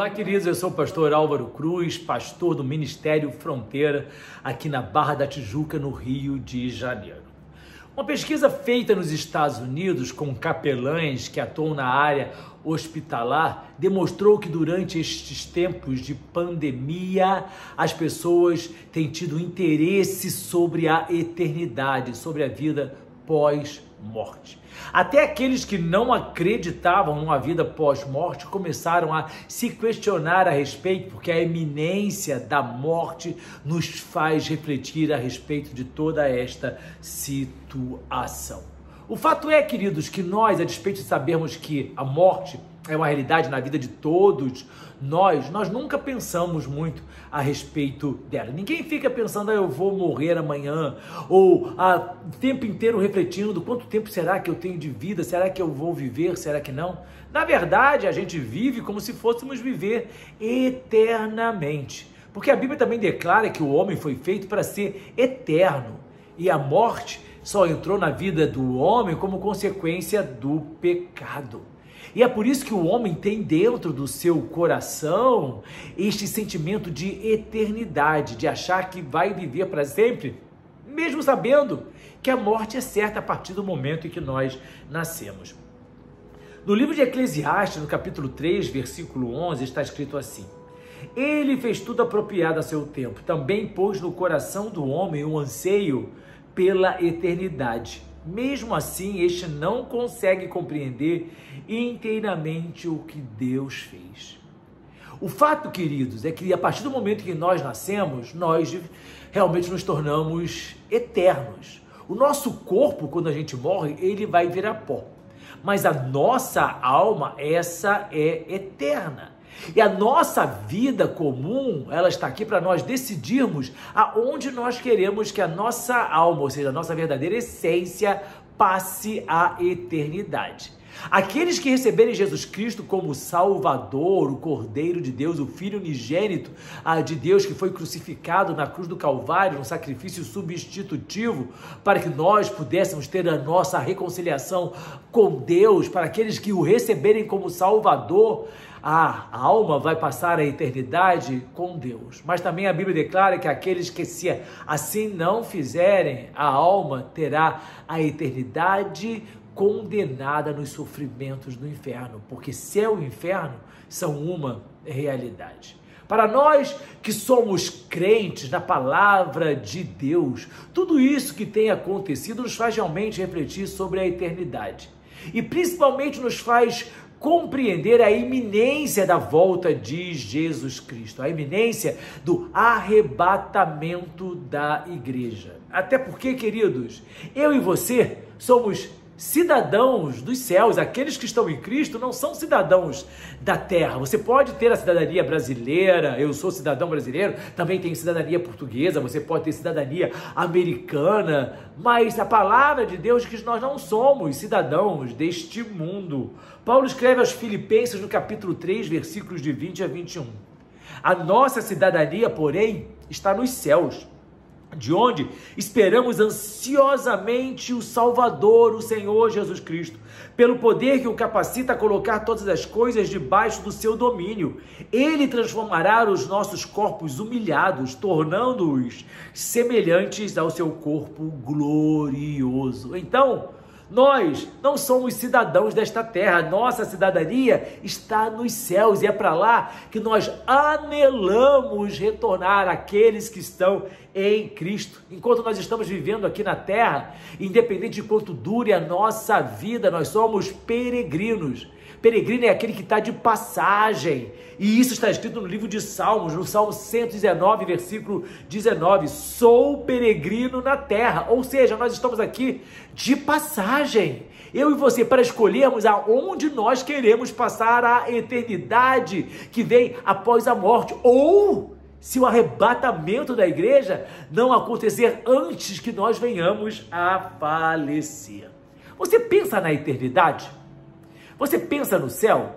Olá, queridos, eu sou o pastor Álvaro Cruz, pastor do Ministério Fronteira, aqui na Barra da Tijuca, no Rio de Janeiro. Uma pesquisa feita nos Estados Unidos com capelães que atuam na área hospitalar demonstrou que durante estes tempos de pandemia as pessoas têm tido interesse sobre a eternidade, sobre a vida pós-morte. Até aqueles que não acreditavam numa vida pós-morte começaram a se questionar a respeito, porque a iminência da morte nos faz refletir a respeito de toda esta situação. O fato é, queridos, que nós, a despeito de sabermos que a morte é uma realidade na vida de todos, nós nunca pensamos muito a respeito dela. Ninguém fica pensando, eu vou morrer amanhã, ou o tempo inteiro refletindo quanto tempo será que eu tenho de vida, será que eu vou viver, será que não? Na verdade, a gente vive como se fôssemos viver eternamente, porque a Bíblia também declara que o homem foi feito para ser eterno, e a morte só entrou na vida do homem como consequência do pecado. E é por isso que o homem tem dentro do seu coração este sentimento de eternidade, de achar que vai viver para sempre, mesmo sabendo que a morte é certa a partir do momento em que nós nascemos. No livro de Eclesiastes, no capítulo 3, versículo 11, está escrito assim: Ele fez tudo apropriado a seu tempo, também pôs no coração do homem um anseio pela eternidade. Mesmo assim, este não consegue compreender inteiramente o que Deus fez. O fato, queridos, é que a partir do momento que nós nascemos, nós realmente nos tornamos eternos. O nosso corpo, quando a gente morre, ele vai virar pó. Mas a nossa alma, essa é eterna. E a nossa vida comum, ela está aqui para nós decidirmos aonde nós queremos que a nossa alma, ou seja, a nossa verdadeira essência, passe a eternidade. Aqueles que receberem Jesus Cristo como Salvador, o Cordeiro de Deus, o Filho unigênito de Deus que foi crucificado na cruz do Calvário, um sacrifício substitutivo para que nós pudéssemos ter a nossa reconciliação com Deus, para aqueles que o receberem como Salvador, a alma vai passar a eternidade com Deus. Mas também a Bíblia declara que aqueles que se assim não fizerem, a alma terá a eternidade condenada nos sofrimentos do inferno, porque céu e inferno são uma realidade. Para nós que somos crentes na palavra de Deus, tudo isso que tem acontecido nos faz realmente refletir sobre a eternidade e principalmente nos faz compreender a iminência da volta de Jesus Cristo, a iminência do arrebatamento da igreja. Até porque, queridos, eu e você somos cidadãos dos céus. Aqueles que estão em Cristo não são cidadãos da terra. Você pode ter a cidadania brasileira, eu sou cidadão brasileiro, também tenho cidadania portuguesa, você pode ter cidadania americana, mas a palavra de Deus diz que nós não somos cidadãos deste mundo. Paulo escreve aos Filipenses no capítulo 3, versículos de 20 a 21. A nossa cidadania, porém, está nos céus, de onde esperamos ansiosamente o Salvador, o Senhor Jesus Cristo, pelo poder que o capacita a colocar todas as coisas debaixo do seu domínio. Ele transformará os nossos corpos humilhados, tornando-os semelhantes ao seu corpo glorioso. Então, nós não somos cidadãos desta terra, nossa cidadania está nos céus e é para lá que nós anelamos retornar aqueles que estão em Cristo. Enquanto nós estamos vivendo aqui na terra, independente de quanto dure a nossa vida, nós somos peregrinos. Peregrino é aquele que está de passagem, e isso está escrito no livro de Salmos, no Salmo 119, versículo 19, sou peregrino na terra, ou seja, nós estamos aqui de passagem, eu e você, para escolhermos aonde nós queremos passar a eternidade que vem após a morte, ou se o arrebatamento da igreja não acontecer antes que nós venhamos a falecer. Você pensa na eternidade? Você pensa no céu?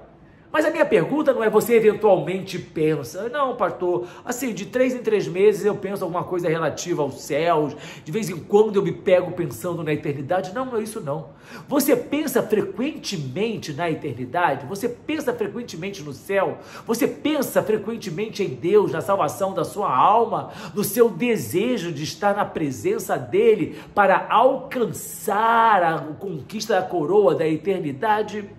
Mas a minha pergunta não é você eventualmente pensa, não, pastor, assim, de 3 em 3 meses eu penso alguma coisa relativa aos céus, de vez em quando eu me pego pensando na eternidade. Não, não é isso não. Você pensa frequentemente na eternidade? Você pensa frequentemente no céu? Você pensa frequentemente em Deus, na salvação da sua alma, no seu desejo de estar na presença dele para alcançar a conquista da coroa da eternidade?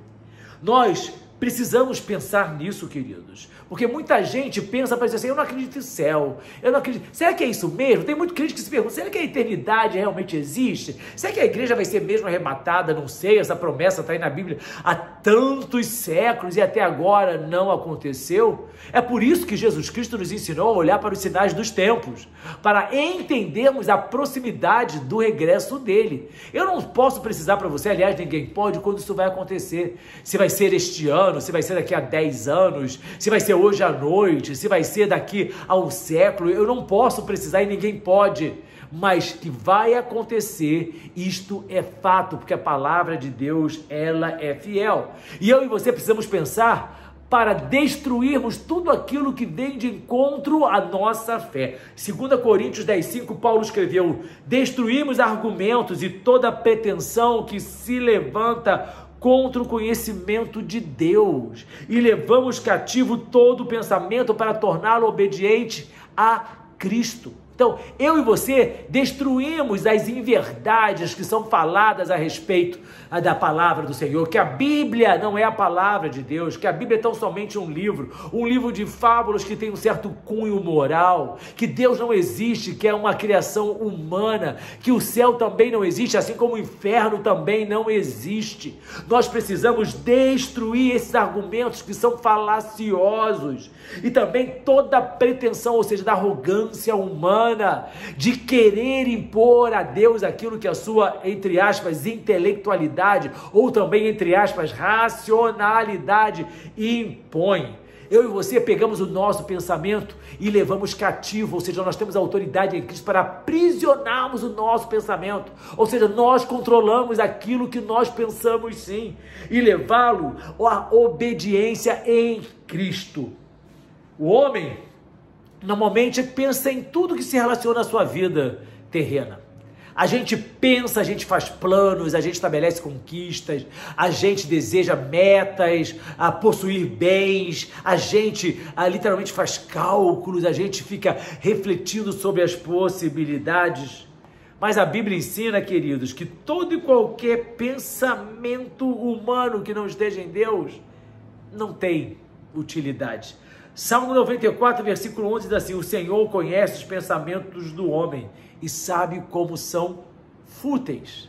Nós precisamos pensar nisso, queridos, porque muita gente pensa para dizer assim, eu não acredito em céu, eu não acredito. Será que é isso mesmo? Tem muito crente que se pergunta, será que a eternidade realmente existe? Será que a igreja vai ser mesmo arrebatada? Não sei, essa promessa está aí na Bíblia há tantos séculos e até agora não aconteceu. É por isso que Jesus Cristo nos ensinou a olhar para os sinais dos tempos, para entendermos a proximidade do regresso dele. Eu não posso precisar para você, aliás, ninguém pode, quando isso vai acontecer. Se vai ser este ano, se vai ser daqui a 10 anos, se vai ser hoje à noite, se vai ser daqui a um século, eu não posso precisar e ninguém pode, mas que vai acontecer, isto é fato, porque a palavra de Deus, ela é fiel. E eu e você precisamos pensar para destruirmos tudo aquilo que vem de encontro à nossa fé. 2 Coríntios 10:5, Paulo escreveu, destruímos argumentos e toda pretensão que se levanta contra o conhecimento de Deus e levamos cativo todo o pensamento para torná-lo obediente a Cristo. Então, eu e você destruímos as inverdades que são faladas a respeito da palavra do Senhor, que a Bíblia não é a palavra de Deus, que a Bíblia é tão somente um livro de fábulas que tem um certo cunho moral, que Deus não existe, que é uma criação humana, que o céu também não existe, assim como o inferno também não existe. Nós precisamos destruir esses argumentos que são falaciosos e também toda a pretensão, ou seja, da arrogância humana, de querer impor a Deus aquilo que a sua, entre aspas, intelectualidade ou também, entre aspas, racionalidade impõe. Eu e você pegamos o nosso pensamento e levamos cativo, ou seja, nós temos autoridade em Cristo para aprisionarmos o nosso pensamento, ou seja, nós controlamos aquilo que nós pensamos sim, e levá-lo à obediência em Cristo. O homem normalmente pensa em tudo que se relaciona à sua vida terrena. A gente pensa, a gente faz planos, a gente estabelece conquistas, a gente deseja metas, a possuir bens, a gente literalmente faz cálculos, a gente fica refletindo sobre as possibilidades. Mas a Bíblia ensina, queridos, que todo e qualquer pensamento humano que não esteja em Deus não tem utilidade. Salmo 94, versículo 11 diz assim, o Senhor conhece os pensamentos do homem e sabe como são fúteis.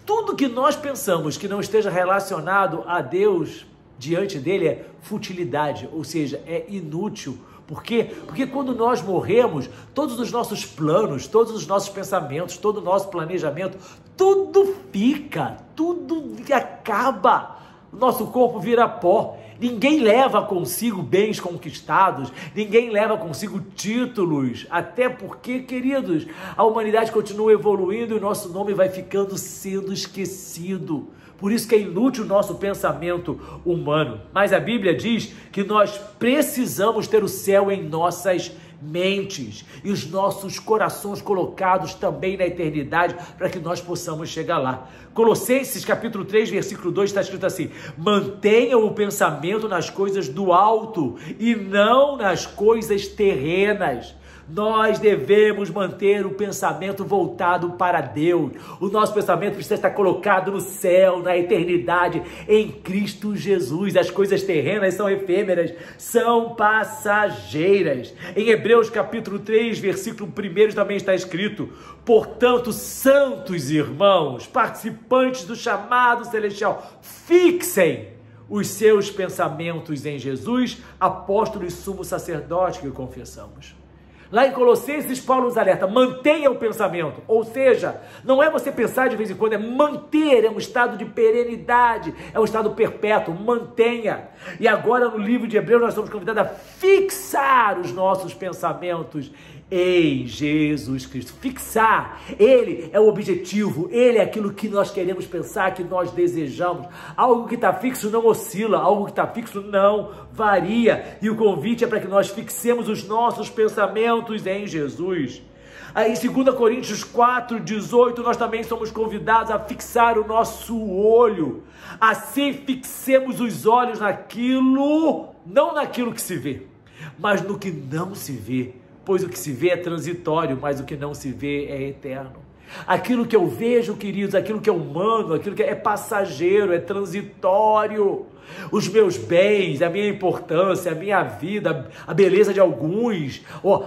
Tudo que nós pensamos que não esteja relacionado a Deus, diante dele é futilidade, ou seja, é inútil. Por quê? Porque quando nós morremos, todos os nossos planos, todos os nossos pensamentos, todo o nosso planejamento, tudo fica, tudo acaba. O nosso corpo vira pó. Ninguém leva consigo bens conquistados, ninguém leva consigo títulos, até porque, queridos, a humanidade continua evoluindo e o nosso nome vai ficando sendo esquecido. Por isso que é inútil o nosso pensamento humano. Mas a Bíblia diz que nós precisamos ter o céu em nossas mentes e os nossos corações colocados também na eternidade para que nós possamos chegar lá. Colossenses capítulo 3, versículo 2 está escrito assim, mantenham o pensamento nas coisas do alto e não nas coisas terrenas. Nós devemos manter o pensamento voltado para Deus. O nosso pensamento precisa estar colocado no céu, na eternidade, em Cristo Jesus. As coisas terrenas são efêmeras, são passageiras. Em Hebreus capítulo 3, versículo 1 também está escrito, portanto, santos irmãos, participantes do chamado celestial, fixem os seus pensamentos em Jesus, apóstolo e sumo sacerdote que confessamos. Lá em Colossenses, Paulo nos alerta, mantenha o pensamento, ou seja, não é você pensar de vez em quando, é manter, é um estado de perenidade, é um estado perpétuo, mantenha. E agora no livro de Hebreus nós somos convidados a fixar os nossos pensamentos em Jesus Cristo. Fixar, Ele é o objetivo, Ele é aquilo que nós queremos pensar, que nós desejamos. Algo que está fixo não oscila, algo que está fixo não varia. E o convite é para que nós fixemos os nossos pensamentos em Jesus. Aí, em 2 Coríntios 4:18, nós também somos convidados a fixar o nosso olho. Assim, fixemos os olhos naquilo, não naquilo que se vê, mas no que não se vê. Pois o que se vê é transitório, mas o que não se vê é eterno. Aquilo que eu vejo, queridos, aquilo que é humano, aquilo que é passageiro, é transitório. Os meus bens, a minha importância, a minha vida, a beleza de alguns,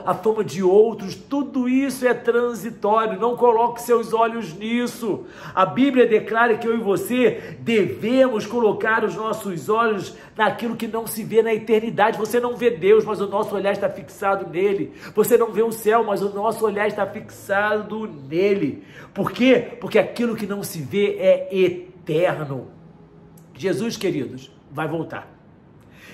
a fama de outros, tudo isso é transitório. Não coloque seus olhos nisso. A Bíblia declara que eu e você devemos colocar os nossos olhos naquilo que não se vê na eternidade. Você não vê Deus, mas o nosso olhar está fixado nele. Você não vê o céu, mas o nosso olhar está fixado nele. Por quê? Porque aquilo que não se vê é eterno. Jesus, queridos, vai voltar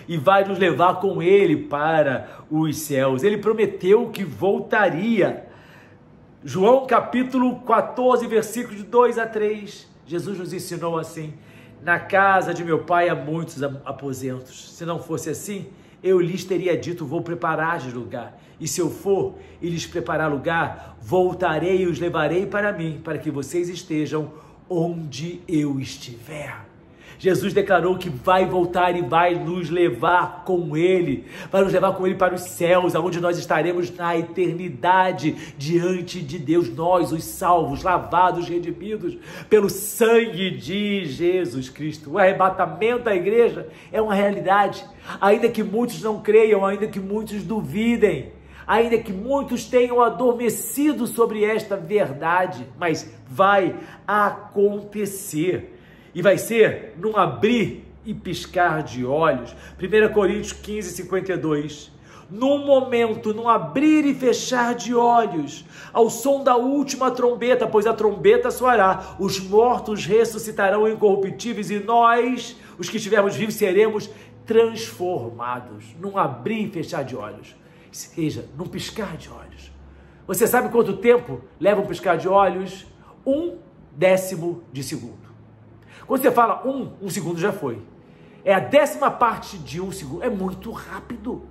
e vai nos levar com Ele para os céus. Ele prometeu que voltaria. João capítulo 14, versículos de 2 a 3. Jesus nos ensinou assim: na casa de meu pai há muitos aposentos. Se não fosse assim, eu lhes teria dito, vou preparar-lhes lugar. E se eu for e lhes preparar lugar, voltarei e os levarei para mim, para que vocês estejam onde eu estiver. Jesus declarou que vai voltar e vai nos levar com Ele, vai nos levar com Ele para os céus, onde nós estaremos na eternidade diante de Deus, nós, os salvos, lavados, redimidos pelo sangue de Jesus Cristo. O arrebatamento da igreja é uma realidade, ainda que muitos não creiam, ainda que muitos duvidem, ainda que muitos tenham adormecido sobre esta verdade, mas vai acontecer. E vai ser num abrir e piscar de olhos. 1 Coríntios 15, 52. Num momento, num abrir e fechar de olhos, ao som da última trombeta, pois a trombeta soará, os mortos ressuscitarão incorruptíveis e nós, os que estivermos vivos, seremos transformados. Num abrir e fechar de olhos. Seja, num piscar de olhos. Você sabe quanto tempo leva um piscar de olhos? 1/10 de segundo. Quando você fala um segundo já foi. É a 10ª parte de 1 segundo. É muito rápido.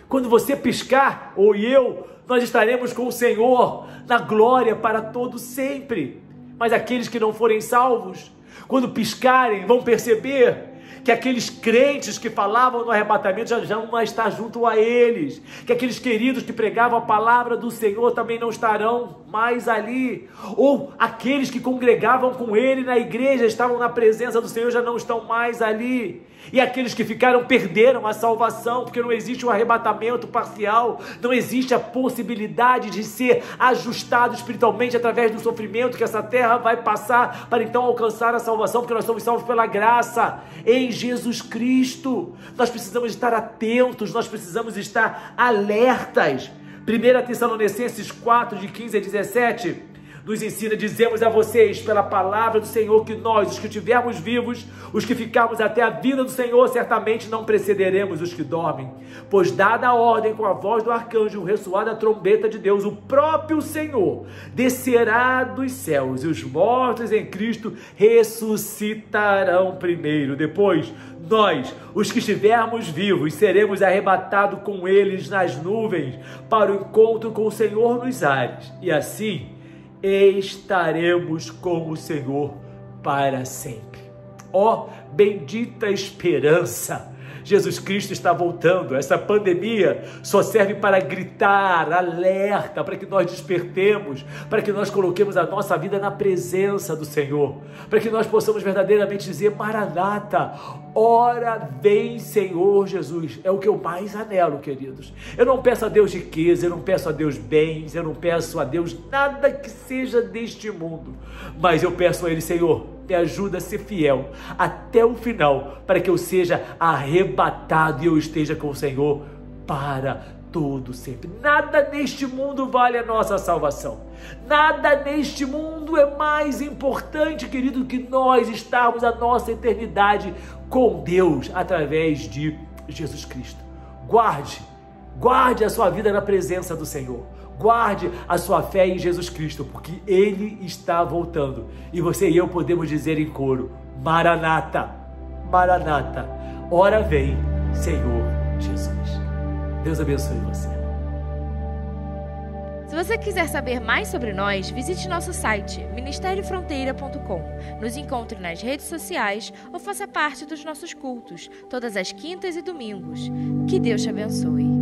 Quando você piscar, ou eu, nós estaremos com o Senhor na glória para todo sempre. Mas aqueles que não forem salvos, quando piscarem, vão perceber que aqueles crentes que falavam no arrebatamento já não vão estar junto a eles, que aqueles queridos que pregavam a palavra do Senhor também não estarão mais ali, ou aqueles que congregavam com ele na igreja, estavam na presença do Senhor, já não estão mais ali, e aqueles que ficaram perderam a salvação, porque não existe um arrebatamento parcial, não existe a possibilidade de ser ajustado espiritualmente através do sofrimento que essa terra vai passar, para então alcançar a salvação, porque nós somos salvos pela graça, em Jesus Cristo. Nós precisamos estar atentos, nós precisamos estar alertas. 1 Tessalonicenses 4, de 15 a 17, nos ensina: dizemos a vocês pela palavra do Senhor que nós, os que estivermos vivos, os que ficarmos até a vinda do Senhor, certamente não precederemos os que dormem. Pois dada a ordem com a voz do arcanjo, o ressoar da trombeta de Deus, o próprio Senhor descerá dos céus e os mortos em Cristo ressuscitarão primeiro. Depois, nós, os que estivermos vivos, seremos arrebatados com eles nas nuvens para o encontro com o Senhor nos ares. E assim estaremos com o Senhor para sempre. Ó, bendita esperança! Jesus Cristo está voltando. Essa pandemia só serve para gritar, alerta, para que nós despertemos, para que nós coloquemos a nossa vida na presença do Senhor, para que nós possamos verdadeiramente dizer: Maranata, ora vem Senhor Jesus. É o que eu mais anelo, queridos. Eu não peço a Deus riqueza, eu não peço a Deus bens, eu não peço a Deus nada que seja deste mundo, mas eu peço a Ele: Senhor, me ajuda a ser fiel até o final, para que eu seja arrebatado e eu esteja com o Senhor para todo sempre. Nada neste mundo vale a nossa salvação. Nada neste mundo é mais importante, querido, que nós estarmos a nossa eternidade com Deus através de Jesus Cristo. Guarde Guarde a sua vida na presença do Senhor. Guarde a sua fé em Jesus Cristo, porque Ele está voltando. E você e eu podemos dizer em coro: Maranata, Maranata, ora vem, Senhor Jesus. Deus abençoe você. Se você quiser saber mais sobre nós, visite nosso site, ministeriofronteira.com. Nos encontre nas redes sociais ou faça parte dos nossos cultos, todas as quintas e domingos. Que Deus te abençoe.